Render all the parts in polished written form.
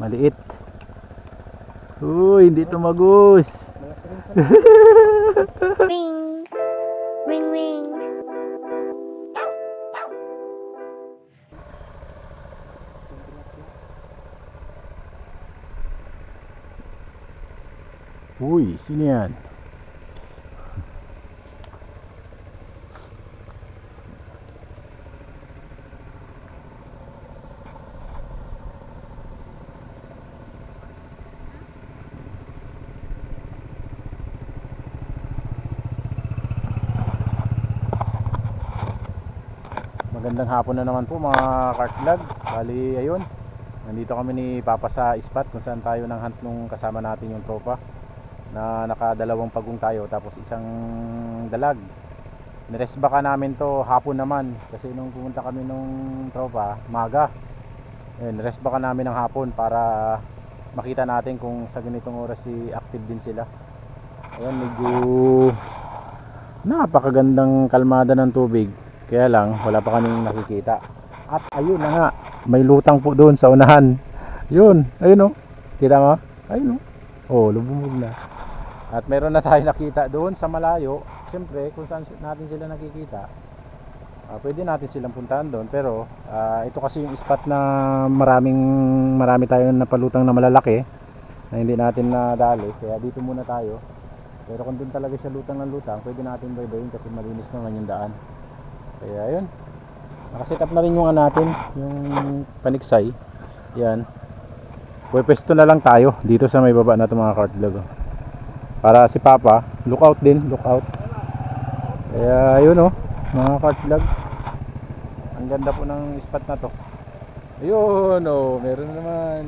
Maliit. Uy, hindi tumagos. Ring, ring, ring. Uy, sino yan? Magandang hapon na naman po mga kart vlog. Bali ayun, nandito kami ni Papa sa spot kung saan tayo nang hunt nung kasama natin yung tropa na nakadalawang pagong tayo tapos isang dalag. Nires baka namin to hapon naman kasi nung pumunta kami nung tropa maga. Nires baka namin ng hapon para makita natin kung sa ganitong oras si active din sila. Ayan, medyo napakagandang kalmada ng tubig. Kaya lang, wala pa kaming nakikita. At ayun na nga, may lutang po doon sa unahan. Yun, ayun o. Kita mo? Ayun o. Oh, lubumog na. At meron na tayo nakita doon sa malayo. Siyempre, kung saan natin sila nakikita, pwede natin silang puntahan doon. Pero, ito kasi yung spot na marami tayong napalutang na malalaki na hindi natin nadali. Kaya dito muna tayo. Pero kung doon talaga siya lutang ng lutang, pwede natin baybayin kasi malinis naman yung daan. Kaya yun, nakaset up na rin yung natin, yung paniksay. Yan, pwesto na lang tayo dito sa may baba na ito mga kart vlog. Para si Papa, lookout din, lookout. Kaya yun o, mga kart vlog. Ang ganda po ng spot na to. Ayun o, meron na naman.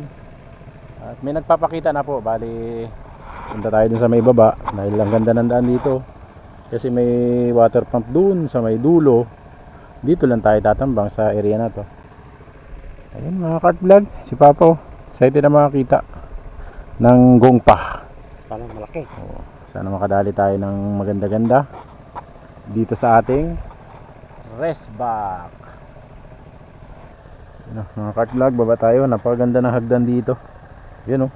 At may nagpapakita na po, bali punta tayo dun sa may baba. Dahil ang ganda ng daan dito. Kasi may water pump dun sa may dulo. Dito lang tayo tatambang sa area na to. Ayun mga kart vlog, si Papa excited na makakita ng gongpa. Sana malaki. Sana makadali tayo ng maganda-ganda dito sa ating rest back. Ayun, mga kart vlog, baba tayo. Napakaganda ng hagdan dito. Yun o.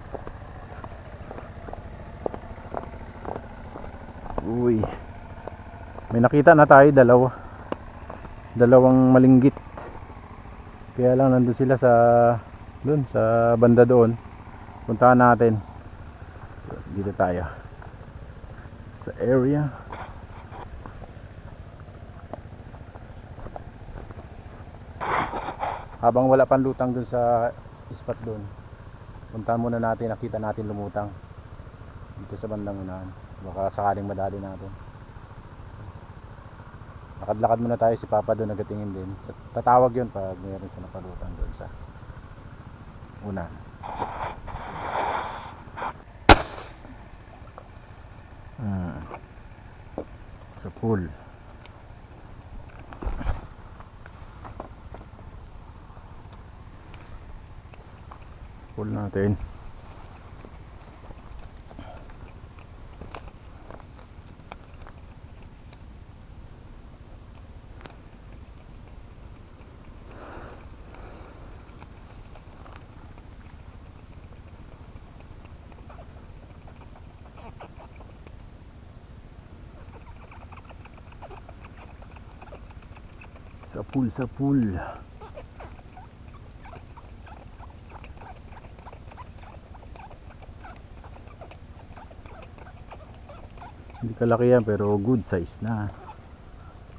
Uy, may nakita na tayo dalawang malinggit. Kaya lang nandun sila sa doon sa banda doon. Puntahan natin. Dito tayo sa area. Habang wala pang lutang doon sa spot doon, puntahan muna natin, nakita natin lumutang dito sa bandang unahan. Baka sakaling madali natin. Lakad-lakad muna tayo, si Papa doon nagatingin din. Tatawag yun pag mayroon siya napalutang doon sa una. Sa pool. Pool natin. Sa pool. Hindi kalaki yan pero good size na.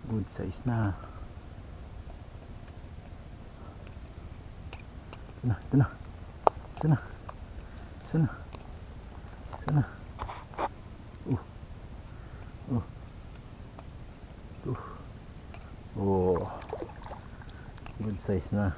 Good size na. Ito na. Ito na. Ito na. Ito na. Oh. Good size na.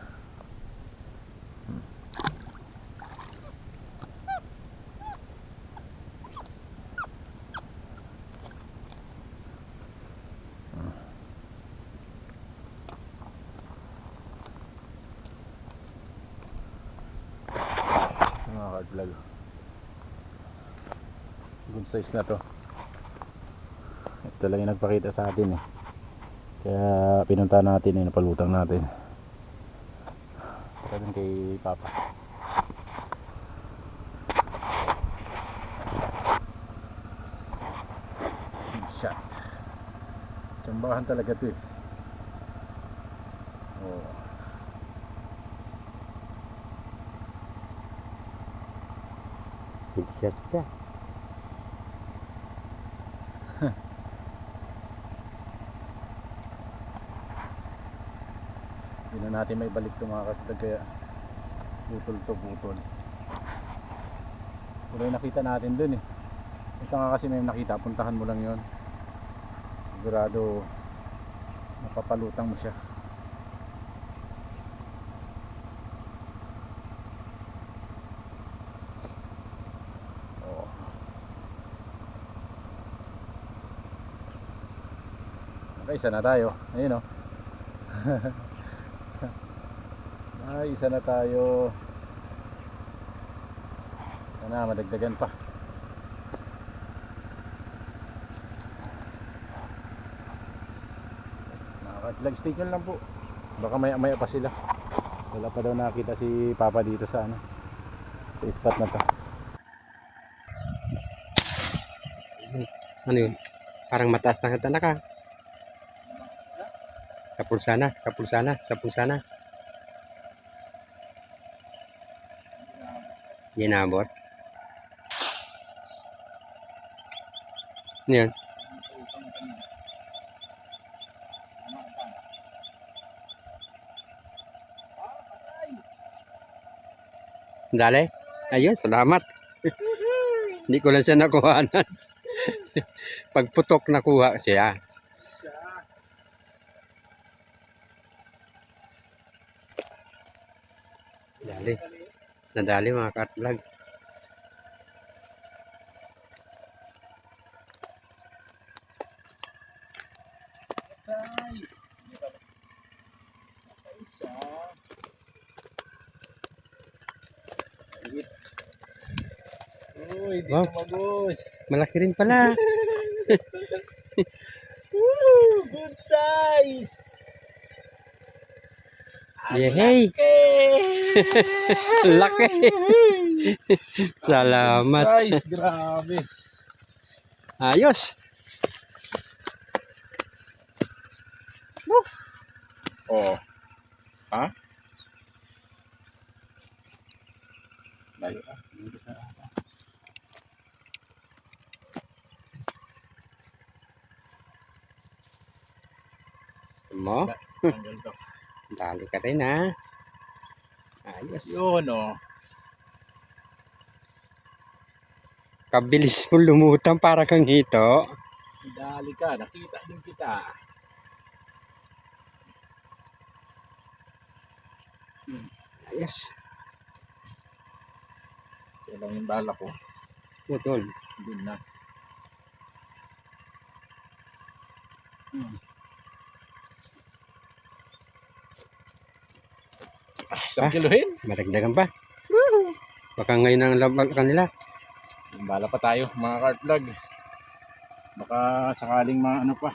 Mga kart vlog. Good size na to. Ito lang yung nagpakita sa atin eh. Kaya pinunta natin, napalutang natin. Tara din kay Papa. Simbahan talaga to eh. Oh. Headset siya. Hindi na natin may balik to mga kapatid, kaya putol to putol. Pero yung nakita natin dun eh. Isa nga kasi may nakita, puntahan mo lang yon. Sigurado mapapalutang mo siya. Oh. Okay, isa na tayo. Ayun oh. Ay, isa na tayo. Sana madagdagan pa. Nakaka-vlog station lang po. Baka maya pa sila. Wala pa daw nakita si Papa dito sa ano, sa spot na to. Ano yun? Parang mataas na kita na ka. Sa pulsana, sa pulsana, sa pulsana. Hindi naabot. Ano yan? Dali. Ayun, salamat. Hindi ko lang siya nakuhanan. Pagputok nakuha siya. Dali. Nadali mga ka-vlog. Uy, di Wow. magos. Malaki rin pala. Good size. Yehey. Laki. Salamat. Size, grabe. Ayos. Oh. Ha? Layo ah. Dito sa Mo. tanggal to. Dali ka rin ha. Ayos. Yun oh. Kabilis mo lumutang para kang hito. Dali ka, nakita din kita. Ayos. Kaya lang yung bala ko. Putol. Dun na. Isang kilohin. Madagdagan pa. Baka ngayon ang labag kanila. Yung bala pa tayo mga cart vlog. Baka sakaling mga ano pa.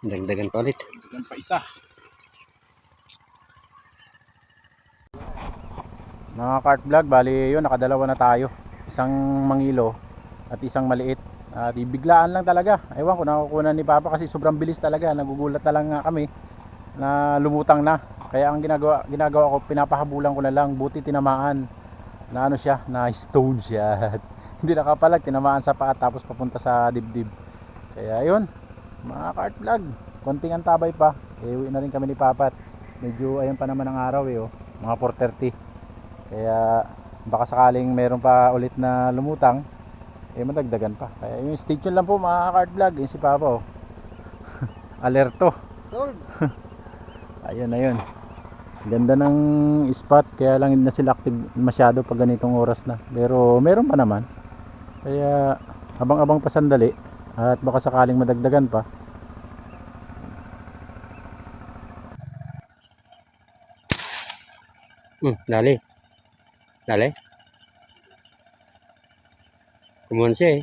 Dagdagan pa ulit. Dagdagan pa isa. Mga cart vlog, bali yun, nakadalawa na tayo. Isang mangilo at isang maliit. At ibiglaan lang talaga. Ewan ko, nakukunan ni Papa kasi sobrang bilis talaga. Nagugulat na lang nga kami na lumutang na. Kaya ang ginagawa ko, pinapahabulan ko na lang. Buti tinamaan na ano siya, na stone siya. Hindi nakapalag, tinamaan sa paa tapos papunta sa dibdib. Kaya yun, mga cart vlog, konting antabay pa. Uwi na rin kami ni Papa. Medyo ayun pa naman ang araw eh, oh. Mga 4:30. Kaya baka sakaling meron pa ulit na lumutang, madagdagan pa. Kaya yung stay tuned lang po mga cart vlog. Yung si Papa oh. Alerto. Ayun, ayun. Ganda ng spot, kaya lang hindi na sila active masyado pag ganitong oras na. Pero meron pa naman. Kaya abang-abang pa sandali at baka sakaling madagdagan pa. Dali. Dali. Kumuhan siya eh.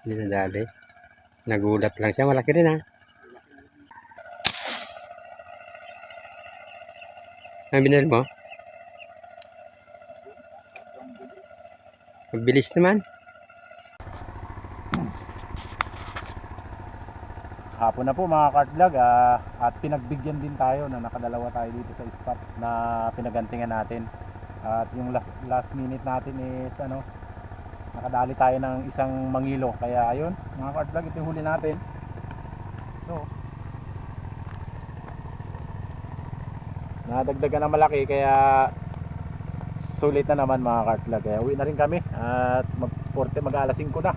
Hindi na dali. Nagulat lang siya. Malaki rin ha. Ang binili mo? Mabilis naman. Hapon na po mga kart vlog, at pinagbigyan din tayo na nakadalawa tayo dito sa spot na pinagantingan natin. At yung last minute natin is nakadali tayo ng isang mangilo. Kaya ayun mga kart vlog, ito yung huli natin. So, nadagdagan na malaki kaya sulit na naman mga kart vlog. Kaya uwi na rin kami at mag-alas 5 na.